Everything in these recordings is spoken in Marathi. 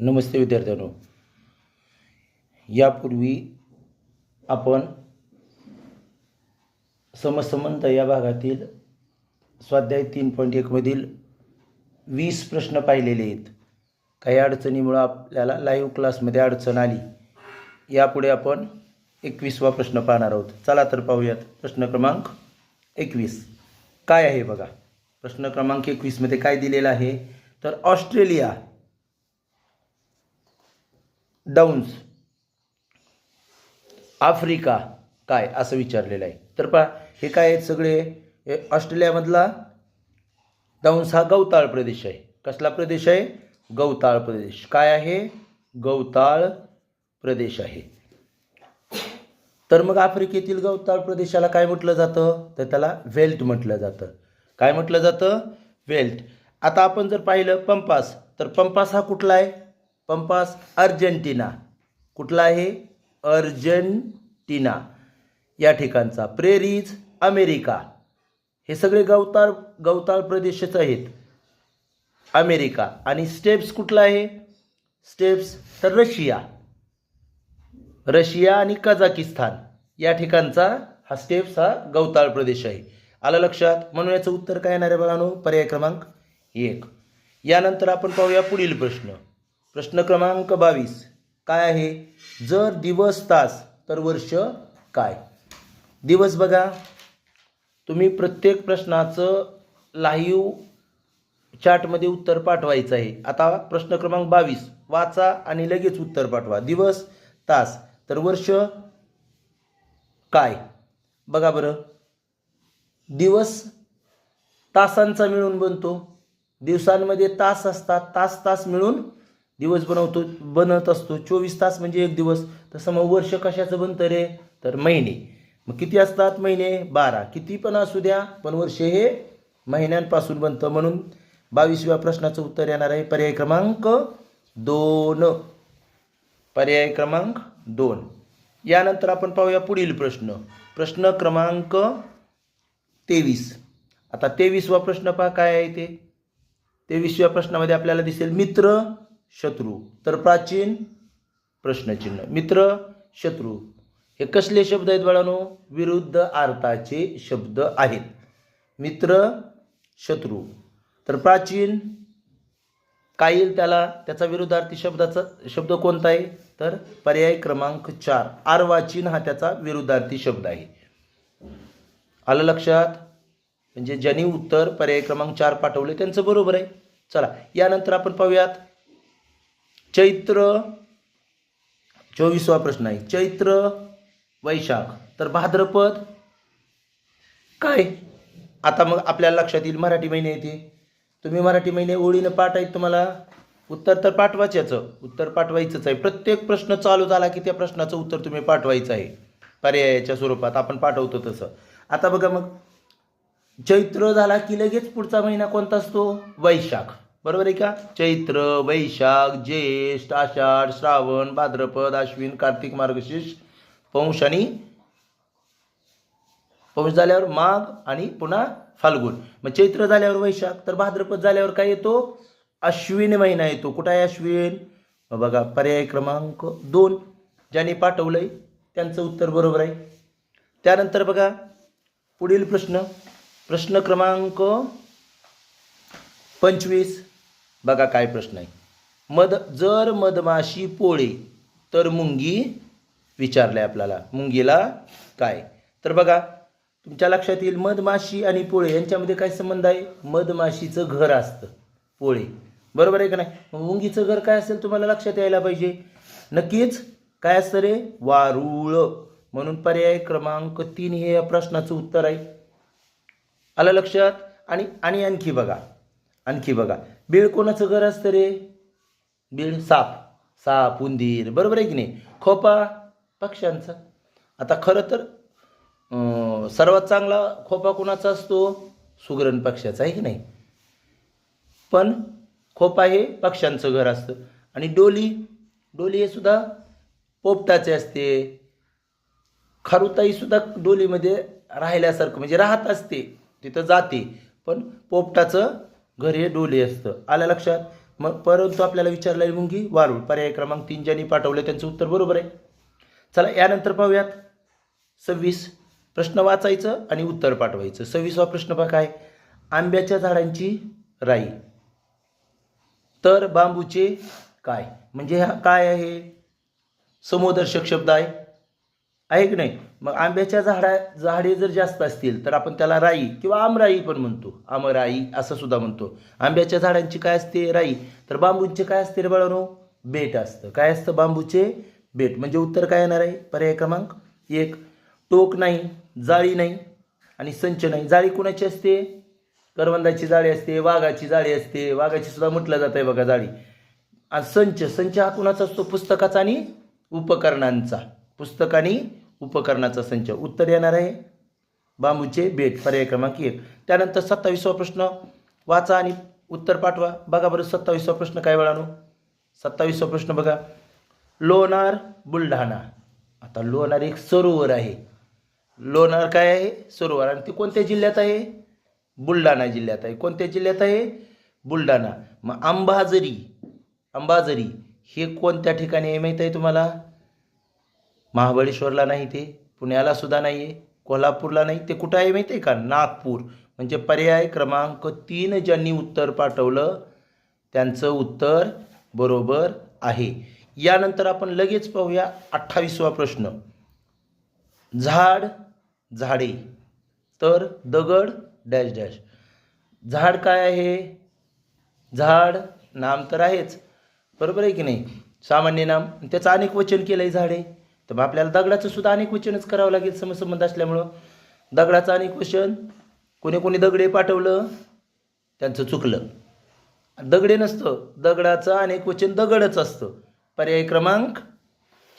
नमस्ते विद्यार्थ्यांनो, यापूर्वी आपण समसंबंध या भागातील स्वाध्याय 3.1 मधील 20 प्रश्न पाहिलेले आहेत. काही अडचणीमुळे आपल्याला लाईव्ह क्लासमध्ये अडचण आली. यापुढे आपण 21वा प्रश्न पाहणार आहोत. चला तर पाहूयात. प्रश्न क्रमांक 21 काय आहे बघा. प्रश्न क्रमांक 21 मध्ये काय दिलेलं आहे तर ऑस्ट्रेलिया डाउन्स आफ्रिका काय असं विचारलेलं आहे. तर पहा हे काय आहेत सगळे. ऑस्ट्रेलियामधला डाउन्स हा गवताळ प्रदेश आहे. कसला प्रदेश आहे? गवताळ प्रदेश. काय आहे? गवताळ प्रदेश आहे. तर मग आफ्रिकेतील गवताळ प्रदेशाला काय म्हटलं जातं तर त्याला वेल्ट म्हटलं जातं. काय म्हटलं जातं? वेल्ट. आता आपण जर पाहिलं पंपास, तर पंपास हा कुठला आहे? Pampas Argentina. कुठला आहे? अर्जेंटिना या ठिकाणचा. Prairies America. हे सगळे गवताळ प्रदेशच आहेत. अमेरिका. आणि स्टेप्स कुठला आहे? स्टेप्स तर रशिया आणि कझाकिस्तान या ठिकाणचा हा स्टेप्स हा गवताळ प्रदेश आहे. आलं लक्षात? म्हणून याचं उत्तर काय येणार आहे बघानो? पर्याय क्रमांक 1. यानंतर आपण पाहूया पुढील प्रश्न. प्रश्न क्रमांक 22 काय आहे? जर दिवस तास तर वर्ष काय? दिवस बघा, तुम्ही प्रत्येक प्रश्नाचं लाईव्ह चॅटमध्ये उत्तर पाठवायचं आहे. आता प्रश्न क्रमांक 22 वाचा आणि लगेच उत्तर पाठवा. दिवस तास तर वर्ष काय? बघा बरं, दिवस तासांचा मिळून बनतो. दिवसांमध्ये तास असतात. तास मिळून दिवस बनत असतो. 24 तास म्हणजे एक दिवस. तसं मग वर्ष कशाचं बनतं रे तर महिने. मग किती असतात महिने? 12. किती पण असू द्या पण वर्ष हे महिन्यांपासून बनतं. म्हणून 22व्या प्रश्नाचं उत्तर येणार आहे पर्याय क्रमांक 2. पर्याय क्रमांक 2. यानंतर आपण पाहूया पुढील प्रश्न. प्रश्न क्रमांक 23. आता 23वा प्रश्न पहा काय आहे ते. 23व्या प्रश्नामध्ये आपल्याला दिसेल मित्र शत्रू. तर प्राचीन प्रश्नचिन्ह. मित्र शत्रू हे कसले शब्द आहेत बाळांनो? विरुद्ध अर्थाचे शब्द आहेत. मित्र शत्रू. तर प्राचीन काय येईल त्याला? त्याचा विरुद्धार्थी शब्द कोणता आहे तर पर्याय क्रमांक 4 अर्वाचीन हा त्याचा विरुद्धार्थी शब्द आहे. आलं लक्षात? म्हणजे ज्यांनी उत्तर पर्याय क्रमांक 4 पाठवले त्यांचं बरोबर आहे. चला यानंतर आपण पाहूयात चैत्र. 24वा प्रश्न आहे चैत्र वैशाख तर भाद्रपद काय? आता मग आपल्याला लक्षात येईल मराठी महिने येते. तुम्ही मराठी महिने ओळीनं पाठ आहेत. तुम्हाला उत्तर तर पाठवाच. याचं उत्तर पाठवायचंच आहे. प्रत्येक प्रश्न चालू झाला की त्या प्रश्नाचं उत्तर तुम्ही पाठवायचं आहे पर्यायाच्या स्वरूपात आपण पाठवतो तसं. आता बघा मग चैत्र झाला की लगेच पुढचा महिना कोणता असतो? वैशाख. बरोबर आहे का? चैत्र वैशाख ज्येष्ठ आषाढ श्रावण भाद्रपद अश्विन कार्तिक मार्गशीर्ष पौष आणि पौष झाल्यावर माघ आणि पुन्हा फाल्गुन. मग चैत्र झाल्यावर वैशाख. तर भाद्रपद झाल्यावर काय येतो? अश्विन महिना येतो. कुठं आहे अश्विन? बघा पर्याय क्रमांक 2. ज्यांनी पाठवलंय त्यांचं उत्तर बरोबर आहे. त्यानंतर बघा पुढील प्रश्न. प्रश्न क्रमांक 25 बघा काय प्रश्न आहे. जर मधमाशी पोळे तर मुंगी विचारलंय आपल्याला. मुंगीला काय? तर बघा तुमच्या लक्षात येईल मधमाशी आणि पोळे यांच्यामध्ये काय संबंध आहे? मधमाशीचं घर असतं पोळे. बरोबर आहे का नाही? मग मुंगीचं घर काय असेल तुम्हाला लक्षात यायला पाहिजे. नक्कीच काय असतं रे? वारुळ. म्हणून पर्याय क्रमांक 3 हे या प्रश्नाचं उत्तर आहे. आलं लक्षात? आणि आणखी बघा बीळ कोणाचं घर असतं रे? बीळ साप उंदीर. बरोबर आहे की नाही? खोपा पक्ष्यांचा. आता खरं तर सर्वात चांगला खोपा कोणाचा असतो? सुगरण पक्ष्याचा आहे की नाही? पण खोपा हे पक्ष्यांचं घर असतं. आणि डोली हे सुद्धा पोपटाचे असते. खारुताई सुद्धा डोलीमध्ये राहिल्यासारखं म्हणजे राहत असते, तिथं जाते. पण पोपटाचं घर हे डोली असतं. आलं लक्षात? मग परंतु आपल्याला विचारलेली मुंगी वारूळ. पर्याय क्रमांक 3 ज्यांनी पाठवले त्यांचं उत्तर बरोबर आहे. चला यानंतर पाहूयात 26. प्रश्न वाचायचं आणि उत्तर पाठवायचं. 26वा प्रश्न पहा काय. आंब्याच्या झाडांची राई तर बांबूचे काय. म्हणजे हा काय आहे, समूहदर्शक शब्द आहे की नाही. मग आंब्याच्या झाडे जर जास्त असतील तर आपण त्याला राई किंवा आमराई पण म्हणतो, आमराई असं सुद्धा म्हणतो. आंब्याच्या झाडांची काय असते, राई. तर बांबूंचे काय असते रे बाळांनो, बेट असतं. काय असतं, बांबूचे बेट. म्हणजे उत्तर काय येणार आहे, पर्याय क्रमांक 1. टोक नाही, जाळी नाही आणि संच नाही. जाळी कुणाची असते, करवंदाची जाळी असते, वाघाची जाळी असते, वाघाची सुद्धा म्हटलं जात आहे बघा जाळी. आणि संच हा कुणाचा असतो, पुस्तकाचा आणि उपकरणांचा. पुस्तक आणि उपकरणाचा संच. उत्तर येणार आहे बांबूचे बेट, पर्याय क्रमांक 1. त्यानंतर 27वा प्रश्न वाचा आणि उत्तर पाठवा. बघा बरं 27वा प्रश्न काय बाळांनो. 27वा प्रश्न बघा. लोणार बुलढाणा. आता लोणार एक सरोवर आहे. लोणार काय आहे, सरोवर. आणि ते कोणत्या जिल्ह्यात आहे, बुलढाणा जिल्ह्यात आहे. कोणत्या जिल्ह्यात आहे, बुलढाणा. मग अंबाझरी हे कोणत्या ठिकाणी आहे माहीत आहे तुम्हाला. महाबळेश्वरला नाही, ते पुण्याला सुद्धा नाही आहे, कोल्हापूरला नाही. ते कुठं आहे माहिती आहे का, नागपूर. म्हणजे पर्याय क्रमांक 3 ज्यांनी उत्तर पाठवलं त्यांचं उत्तर बरोबर आहे. यानंतर आपण लगेच पाहूया 28वा प्रश्न. झाडे तर दगड डॅश डॅश. झाड काय आहे, झाड नाम तर आहेच, बरोबर आहे की नाही, सामान्य नाम. त्याचं अनेक वचन केलं आहे झाडे. तर मग आपल्याला दगडाचं सुद्धा अनेक वचनच करावं लागेल, समसंबंध असल्यामुळं. दगडाचं अनेक वचन, कोणी दगडे पाठवलं त्यांचं चुकलं. दगडे नसतं, दगडाचं अनेक वचन दगडच असतं. पर्याय क्रमांक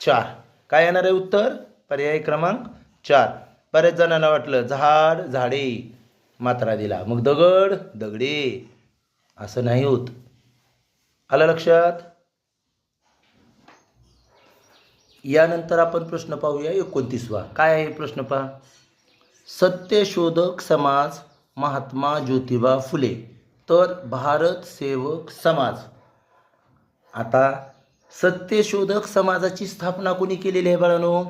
4 काय येणार आहे उत्तर, पर्याय क्रमांक 4. बऱ्याच जणांना वाटलं झाड झाडे मात्रा दिला, मग दगड दगडे, असं नाही होत. आलं लक्षात. यानंतर आपण प्रश्न पाहूया 29वा. काय आहे प्रश्न पहा. सत्यशोधक समाज महात्मा ज्योतिबा फुले तर भारत सेवक समाज. आता सत्यशोधक समाजाची स्थापना कोणी केलेली आहे बाळांनो,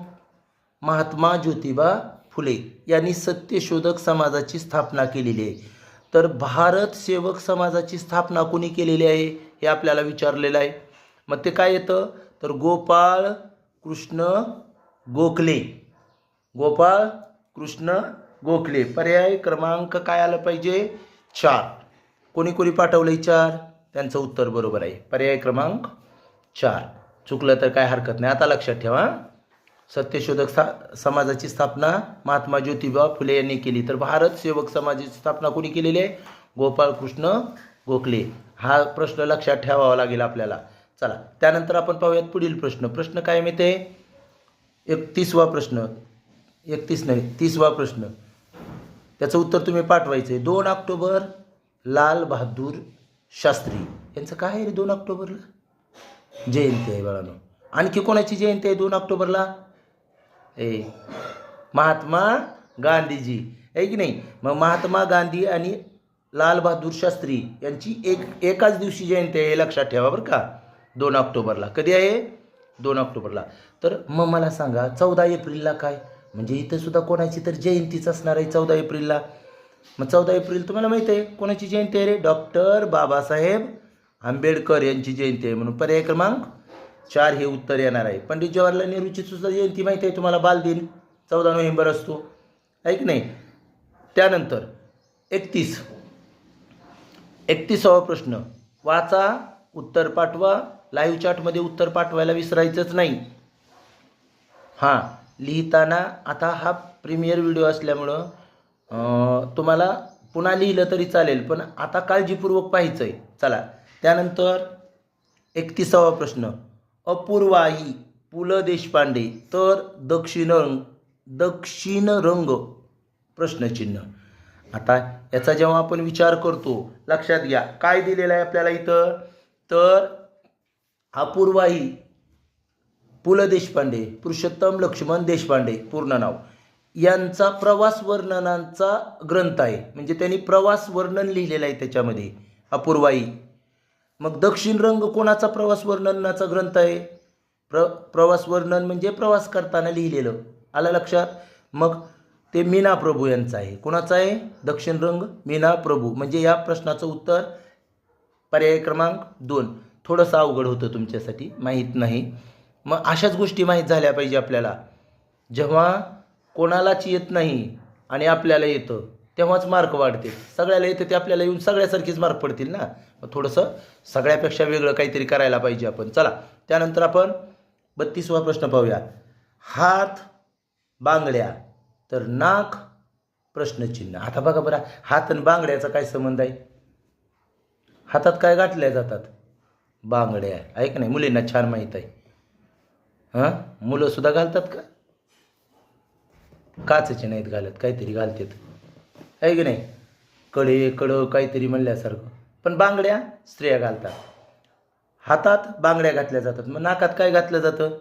महात्मा ज्योतिबा फुले यांनी सत्यशोधक समाजाची स्थापना केलेली आहे. तर भारत सेवक समाजाची स्थापना कोणी केलेली आहे हे आपल्याला विचारलेलं आहे. मग ते काय येतं, तर गोपाळ कृष्ण गोखले. गोपाळ कृष्ण गोखले. पर्याय क्रमांक काय आलं पाहिजे, 4. कोणी पाठवलं 4, त्यांचं उत्तर बरोबर आहे, पर्याय क्रमांक 4. चुकलं तर काय हरकत नाही. आता लक्षात ठेवा, सत्यशोधक समाजाची स्थापना महात्मा ज्योतिबा फुले यांनी केली. तर भारत सेवक समाजाची स्थापना कोणी केलेली आहे, गोपाळ कृष्ण गोखले. हा प्रश्न लक्षात ठेवावा लागेल आपल्याला. चला त्यानंतर आपण पाहूयात पुढील प्रश्न. प्रश्न काय माहिती आहे, 31वा प्रश्न, 31 नाही 30वा प्रश्न. त्याचं उत्तर तुम्ही पाठवायचं आहे. 2 ऑक्टोबर लाल बहादूर शास्त्री यांचं काय आहे रे 2 ऑक्टोबरला, जयंती आहे बाळांनो. आणखी कोणाची जयंती आहे 2 ऑक्टोबरला, महात्मा गांधीजी आहे की नाही. मग महात्मा गांधी आणि लाल बहादूर शास्त्री यांची एकाच दिवशी जयंती आहे, हे लक्षात ठेवा बरं का. 2 ऑक्टोबरला कधी आहे, 2 ऑक्टोबरला. तर मग मला सांगा 14 एप्रिलला काय, म्हणजे इथं सुद्धा कोणाची तर जयंतीच असणार आहे 14 एप्रिलला. मग 14 एप्रिल तुम्हाला माहिती आहे कोणाची जयंती आहे रे, डॉक्टर बाबासाहेब आंबेडकर यांची जयंती आहे. म्हणून पर्याय क्रमांक 4 हे उत्तर येणार आहे. पंडित जवाहरलाल नेहरूची सुद्धा जयंती माहिती आहे तुम्हाला, बालदिन 14 नोव्हेंबर असतो, आहे की नाही. त्यानंतर 31वा प्रश्न वाचा, उत्तर पाठवा. लाईव्ह चॅटमध्ये उत्तर पाठवायला विसरायचंच नाही. हां, लिहिताना आता हा प्रीमियर व्हिडिओ असल्यामुळं तुम्हाला पुन्हा लिहिलं तरी चालेल, पण आता काळजीपूर्वक पाहायचं आहे. चला त्यानंतर 31वा प्रश्न. अपूर्वाई पु ल देशपांडे तर दक्षिण रंग प्रश्नचिन्ह. आता याचा जेव्हा आपण विचार करतो, लक्षात घ्या काय दिलेलं आहे आपल्याला इथं, तर अपूर्वाई पु ल देशपांडे, पुरुषोत्तम लक्ष्मण देशपांडे पूर्ण नाव, यांचा प्रवास वर्णनांचा ग्रंथ आहे. म्हणजे त्यांनी प्रवास वर्णन लिहिलेलं आहे त्याच्यामध्ये, अपूर्वाई. मग दक्षिण रंग कोणाचा प्रवास वर्णनाचा ग्रंथ आहे? प्रवास वर्णन म्हणजे प्रवास करताना लिहिलेलं. आलं लक्षात? मग ते मीना प्रभू यांचं आहे. कोणाचं आहे? दक्षिण रंग मीना प्रभू. म्हणजे या प्रश्नाचं उत्तर पर्याय क्रमांक 2. थोडंसं अवघड होतं तुमच्यासाठी, माहीत नाही. मग अशाच गोष्टी माहीत झाल्या पाहिजे आपल्याला. जेव्हा कोणालाच येत नाही आणि आपल्याला येतं तेव्हाच मार्क वाढते. सगळ्याला येतं ते आपल्याला येऊन सगळ्यासारखीच मार्क पडतील ना. मग थोडंसं सगळ्यापेक्षा वेगळं काहीतरी करायला पाहिजे आपण. चला त्यानंतर आपण 32वा प्रश्न पाहूया. हात बांगड्या तर नाक प्रश्नचिन्ह. आता बघा बरं, हात आणि बांगड्याचा काय संबंध आहे? हातात काय घातल्या जातात? बांगड्या. आहे का नाही? मुलींना छान माहीत आहे. हां, मुलं सुद्धा घालतात का? काचेचे नाहीत घालत, काहीतरी घालतात. आहे की नाही? कडं काहीतरी म्हणल्यासारखं. पण बांगड्या स्त्रिया घालतात. हातात बांगड्या घातल्या जातात. मग नाकात काय घातलं जातं?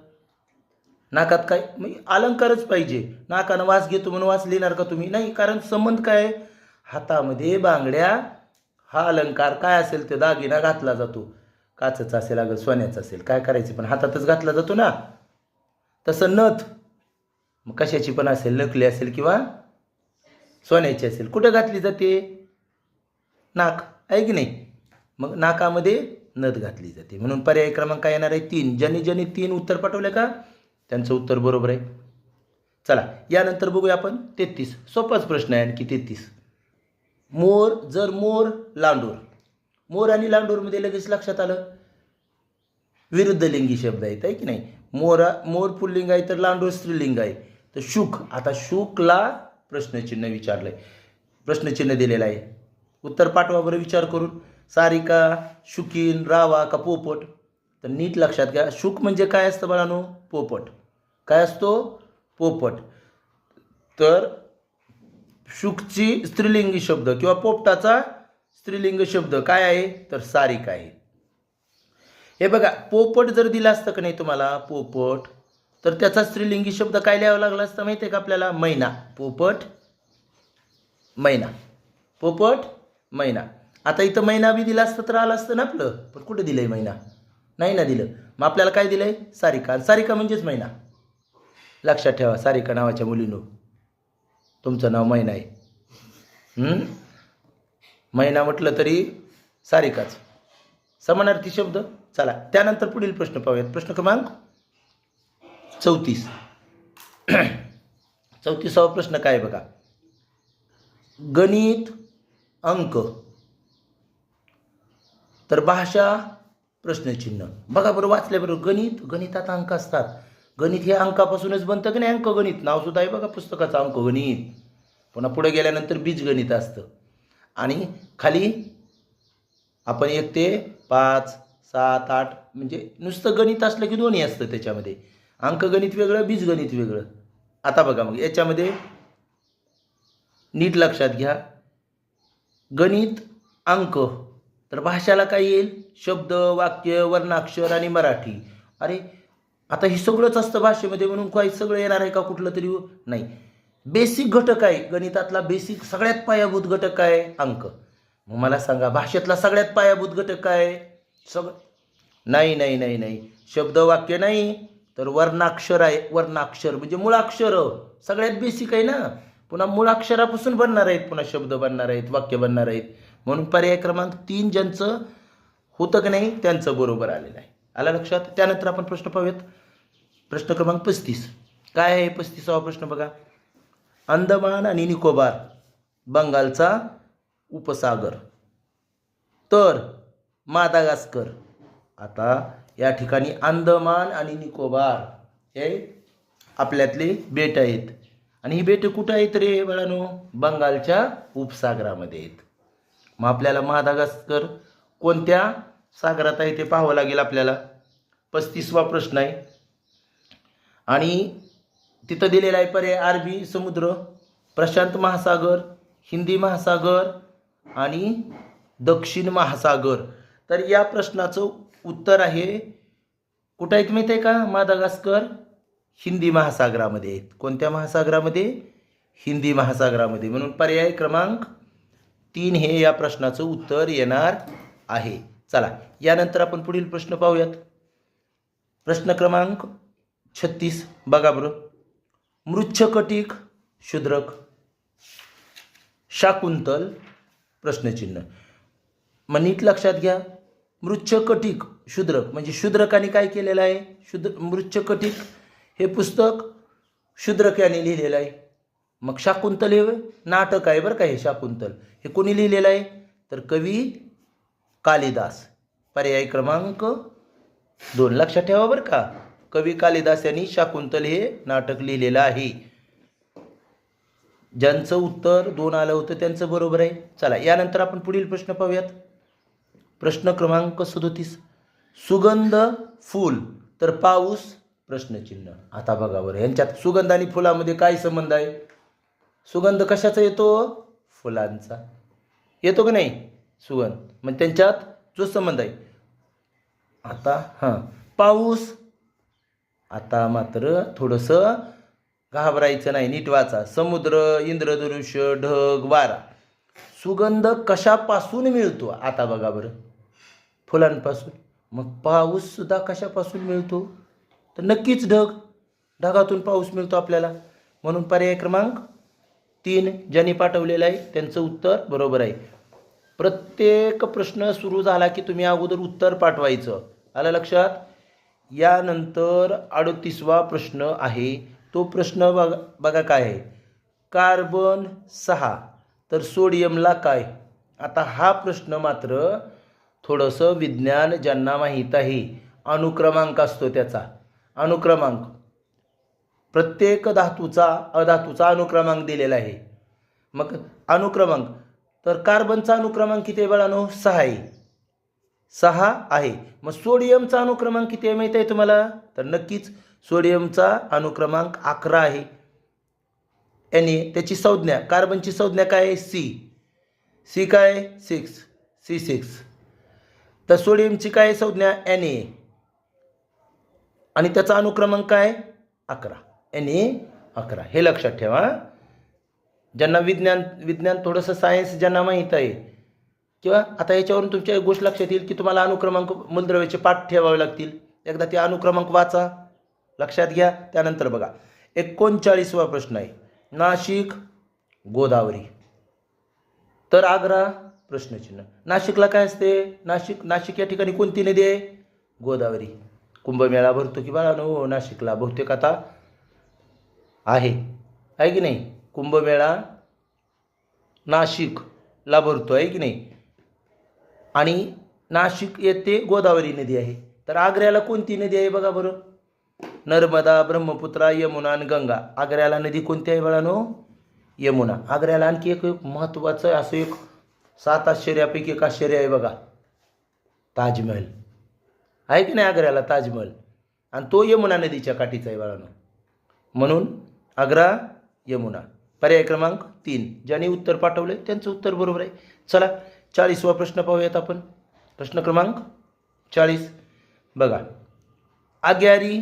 नाकात काय? मग अलंकारच पाहिजे. नाकानं वास घेतो म्हणून वास लिहिणार का तुम्ही? नाही, कारण संबंध काय? हातामध्ये बांगड्या हा अलंकार काय असेल ते दागिना घातला जातो. काचेचा असेल, अगं सोन्याचा असेल, काय करायचं, पण हातातच घातला जातो ना. तसं नथ मग कशाची पण असेल, नकली असेल किंवा सोन्याची असेल, कुठं घातली जाते? नाक. आहे की नाही? मग नाकामध्ये नथ घातली जाते. म्हणून पर्याय क्रमांक काय येणार आहे? 3. ज्यांनी 3 उत्तर पाठवले का त्यांचं उत्तर बरोबर आहे. चला यानंतर बघूया आपण 33. सोपाच प्रश्न आहे आणखी 33. मोर जर मोर लांडोर. मोर आणि लांडोरमध्ये लगेच लक्षात आलं विरुद्ध लिंगी शब्द आहेत. आहे की नाही? मोर पुल्लिंग आहे तर लांडोर स्त्रीलिंग आहे. तर शुक, आता शुकला प्रश्नचिन्ह विचारलंय, प्रश्नचिन्ह दिलेलं आहे. उत्तर पाठवा बरं विचार करून. सारिका, शुकीन, रावा का पोपट? तर नीट लक्षात घ्या, शुक म्हणजे काय असतं बाळांनो? पोपट. काय असतो? पोपट. तर शुकची स्त्रीलिंगी शब्द किंवा पोपटाचा स्त्रीलिंग शब्द काय आहे? तर सारिका आहे. हे बघा, पोपट जर दिला असतं का नाही तुम्हाला, पोपट, तर त्याचा स्त्रीलिंगी शब्द काय लिहावा लागला असता माहिती आहे का आपल्याला? मैना. पोपट मैना. पोपट मैना. आता इथं मैना बी दिला असतं तर आलं असतं ना आपलं, पण कुठं दिलंय मैना? नाही ना दिलं. मग आपल्याला काय दिलंय? सारिका. सारिका म्हणजेच मैना. लक्षात ठेवा, सारिका नावाच्या मुलीनो तुमचं नाव मैना आहे. मैना म्हटलं तरी सारिकाच, समानार्थी शब्द. चला त्यानंतर पुढील प्रश्न पाहूयात. प्रश्न क्रमांक 34. 34वा प्रश्न काय बघा. गणित अंक तर भाषा प्रश्नचिन्ह. बघा बरं, वाचल्या बरोबर. गणितात अंक असतात. गणित हे अंकापासूनच बनतं की नाही? अंकगणित नाव सुद्धा आहे बघा पुस्तकाचं, अंकगणित. पुन्हा पुढे गेल्यानंतर बीजगणित असतं. आणि खाली आपण 1 ते 5, 7, 8 म्हणजे नुसतं गणित असलं की दोन्ही असतं त्याच्यामध्ये. अंकगणित वेगळं, बीजगणित वेगळं. आता बघा, मग याच्यामध्ये नीट लक्षात घ्या. गणित अंक तर भाषाला काय येईल? शब्द, वाक्य, वर्णाक्षर आणि मराठी. अरे आता हे सगळंच असतं भाषेमध्ये, म्हणून काही सगळं येणार आहे का कुठलं तरी? नाही. बेसिक घटक आहे गणितातला, बेसिक सगळ्यात पायाभूत घटक काय? अंक. मग मला सांगा, भाषेतला सगळ्यात पायाभूत घटक काय? नाही नाही नाही नाही, शब्द वाक्य नाही, तर वर्णाक्षर आहे. वर्णाक्षर म्हणजे मुळाक्षर सगळ्यात बेसिक आहे ना. पुन्हा मुळाक्षरापासून बनणार आहेत, पुन्हा शब्द बनणार आहेत, वाक्य बनणार आहेत. म्हणून पर्याय क्रमांक 3 ज्यांचं होतं की नाही त्यांचं बरोबर आलेलं आहे. आलं लक्षात? त्यानंतर आपण प्रश्न पाहूयात. प्रश्न क्रमांक 35. काय आहे 35वा प्रश्न बघा. अंदमान आणि निकोबार बंगालचा उपसागर तर मादागास्कर. आता या ठिकाणी अंदमान आणि निकोबार हे आपल्यातले बेट आहेत. आणि ही बेट कुठं आहेत रे बाळांनो? बंगालच्या उपसागरामध्ये आहेत. मग आपल्याला मादागास्कर कोणत्या सागरात आहे ते पाहावं लागेल आपल्याला. 35वा प्रश्न आहे आणि तिथं दिलेला आहे पर्याय अरबी समुद्र, प्रशांत महासागर, हिंदी महासागर आणि दक्षिण महासागर. तर या प्रश्नाचं उत्तर आहे कुठं आहेत माहिती आहे का? मादागास्कर हिंदी महासागरामध्ये आहेत. कोणत्या महासागरामध्ये? हिंदी महासागरामध्ये. म्हणून पर्याय क्रमांक 3 हे या प्रश्नाचं उत्तर येणार आहे. चला यानंतर आपण पुढील प्रश्न पाहूयात. प्रश्न क्रमांक 36 बघा बरं. मृच्छकटिक शूद्रक शाकुंतल प्रश्नचिन्ह. मग नीट लक्षात घ्या. मृच्छकटिक शूद्रक म्हणजे शूद्रकाने काय केलेलं आहे. मृच्छकटिक हे पुस्तक शूद्रक याने लिहिलेलं आहे. मग शाकुंतल हे नाटक आहे बरं का. हे शाकुंतल हे कोणी लिहिलेलं आहे तर कवी कालिदास. पर्याय क्रमांक 2 लक्षात ठेवा बरं का. कवी कालिदास यांनी शाकुंतल हे नाटक लिहिलेलं आहे. ज्यांचं उत्तर 2 आलं होतं त्यांचं बरोबर आहे. चला यानंतर आपण पुढील प्रश्न पाहूयात. प्रश्न क्रमांक 37 सुगंध फूल तर पाऊस प्रश्नचिन्ह. आता बघा बरं यांच्यात सुगंध आणि फुलामध्ये काय संबंध आहे. सुगंध कशाचा येतो फुलांचा येतो का नाही सुगंध. मग त्यांच्यात जो संबंध आहे. आता पाऊस. आता मात्र थोडंसं घाबरायचं नाही नीट वाचा. समुद्र इंद्रधनुष्य ढग वारा. सुगंध कशापासून मिळतो आता बघा बरं फुलांपासून. मग पाऊस सुद्धा कशापासून मिळतो तर नक्कीच ढगातून पाऊस मिळतो आपल्याला. म्हणून पर्याय क्रमांक 3 ज्यांनी पाठवलेलं आहे त्यांचं उत्तर बरोबर आहे. प्रत्येक प्रश्न सुरू झाला की तुम्ही अगोदर उत्तर पाठवायचं. आलं लक्षात. यानंतर 38वा प्रश्न आहे. तो प्रश्न बघा काय आहे. कार्बन 6 तर सोडियमला काय. आता हा प्रश्न मात्र थोडंसं विज्ञान ज्यांना माहीत आहे अनुक्रमांक असतो त्याचा. अनुक्रमांक प्रत्येक धातूचा अधातूचा अनुक्रमांक दिलेला आहे. मग अनुक्रमांक तर कार्बनचा अनुक्रमांक किती आहे बाळांनो 6 आहे. 6 आहे. मग सोडियमचा अनुक्रमांक किती आहे माहीत आहे तुम्हाला तर नक्कीच सोडियमचा अनुक्रमांक 11 आहे. Na त्याची संज्ञा कार्बनची संज्ञा काय आहे सी काय 6 C6. तर सोडियमची काय संज्ञा Na आणि त्याचा अनुक्रमांक काय 11 Na 11. हे लक्षात ठेवा. ज्यांना विज्ञान थोडंसं सायन्स ज्यांना माहीत आहे किंवा आता याच्यावरून तुमच्या एक गोष्ट लक्षात येईल की तुम्हाला अनुक्रमांक मूलद्रव्याचे पाठ ठेवावे लागतील. एकदा ते अनुक्रमांक वाचा लक्षात घ्या. त्यानंतर बघा 39वा प्रश्न आहे. नाशिक गोदावरी तर आग्रा प्रश्नचिन्ह. नाशिकला काय असते नाशिक या ठिकाणी कोणती नदी आहे गोदावरी. कुंभमेळा भरतो की बाळांनो नाशिकला बहुतेक आता आहे की नाही. कुंभमेळा नाशिकला भरतो आहे की नाही. आणि नाशिक येथे गोदावरी नदी आहे. तर आग्र्याला कोणती नदी आहे बघा बरं. नर्मदा ब्रह्मपुत्रा यमुना आणि गंगा. आग्र्याला नदी कोणती आहे बाळांनो यमुना. आग्र्याला आणखी एक महत्त्वाचं असं एक 7 आश्चर्यापैकी एक आश्चर्य आहे बघा ताजमहल आहे की नाही. आग्र्याला ताजमहल आणि तो यमुना नदीच्या काठीचा आहे बाळांनो. म्हणून आग्रा यमुना. पर्याय क्रमांक 3 ज्यांनी उत्तर पाठवले त्यांचं उत्तर बरोबर आहे. चला 40वा प्रश्न पाहूयात आपण. प्रश्न क्रमांक 40 बघा. आग्यारी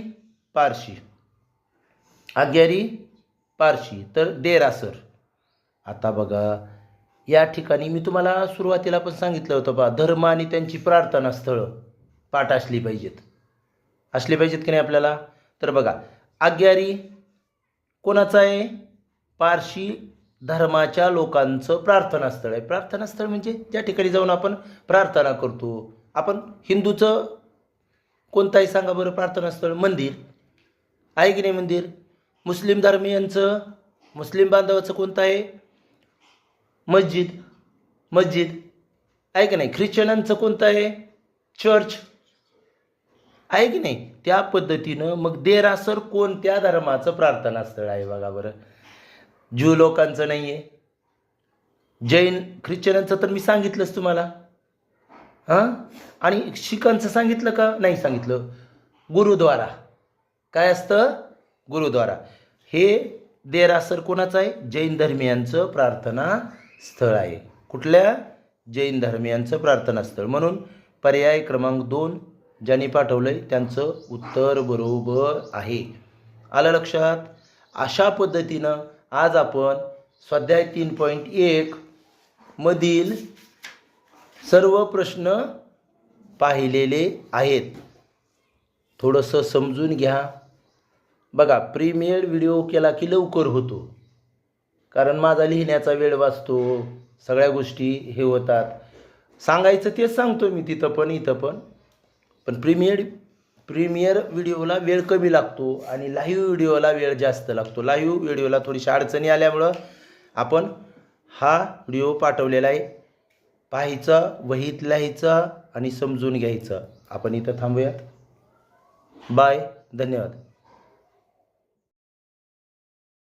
पारशी तर देरासर. आता बघा या ठिकाणी मी तुम्हाला सुरुवातीला पण सांगितलं होतं बा धर्म आणि त्यांची प्रार्थना स्थळं पाठ असली पाहिजेत की नाही आपल्याला. तर बघा आग्यारी कोणाचं आहे पारशी धर्माच्या लोकांचं प्रार्थनास्थळ आहे. प्रार्थनास्थळ म्हणजे ज्या ठिकाणी जाऊन आपण प्रार्थना करतो. आपण हिंदूचं कोणतं आहे सांगा बरं प्रार्थनास्थळ मंदिर आहे की नाही मंदिर. मुस्लिम धर्मीयांचं मुस्लिम बांधवाचं कोणतं आहे मस्जिद आहे की नाही. ख्रिश्चनांचं कोणतं आहे चर्च आहे की नाही. त्या पद्धतीनं मग देरासर कोणत्या धर्माचं प्रार्थनास्थळ आहे बघा बरं. ज्यू लोकांचं नाही आहे. जैन ख्रिश्चनांचं तर मी सांगितलंच तुम्हाला. आणि शिखांचं सांगितलं का नाही सांगितलं. गुरुद्वारा काय असतं गुरुद्वारा. हे देरासर कोणाचं आहे जैन धर्मियांचं प्रार्थना स्थळ आहे. कुठल्या जैन धर्मियांचं प्रार्थनास्थळ. म्हणून पर्याय क्रमांक 2 ज्यांनी पाठवलंय त्यांचं उत्तर बरोबर आहे. आलं लक्षात. अशा पद्धतीनं आज आपण स्वाध्याय 3.1 मधील सर्व प्रश्न पाहिलेले आहेत. थोडंसं समजून घ्या. बघा, प्रीमियड व्हिडिओ केला की लवकर होतो, कारण माझा लिहिण्याचा वेळ वाचतो, सगळ्या गोष्टी हे होतात. सांगायचं तेच सांगतो मी तिथं पण इथं पण प्रीमियर व्हिडिओला वेळ कमी लागतो आणि लाईव्ह व्हिडिओला वेळ जास्त लागतो. लाईव्ह व्हिडिओला थोडीशी अडचणी आल्यामुळं आपण हा व्हिडिओ पाठवलेला आहे. पाहायचा, वहीत लिहायचा आणि समजून घ्यायचं. आपण इथं थांबूयात. बाय, धन्यवाद.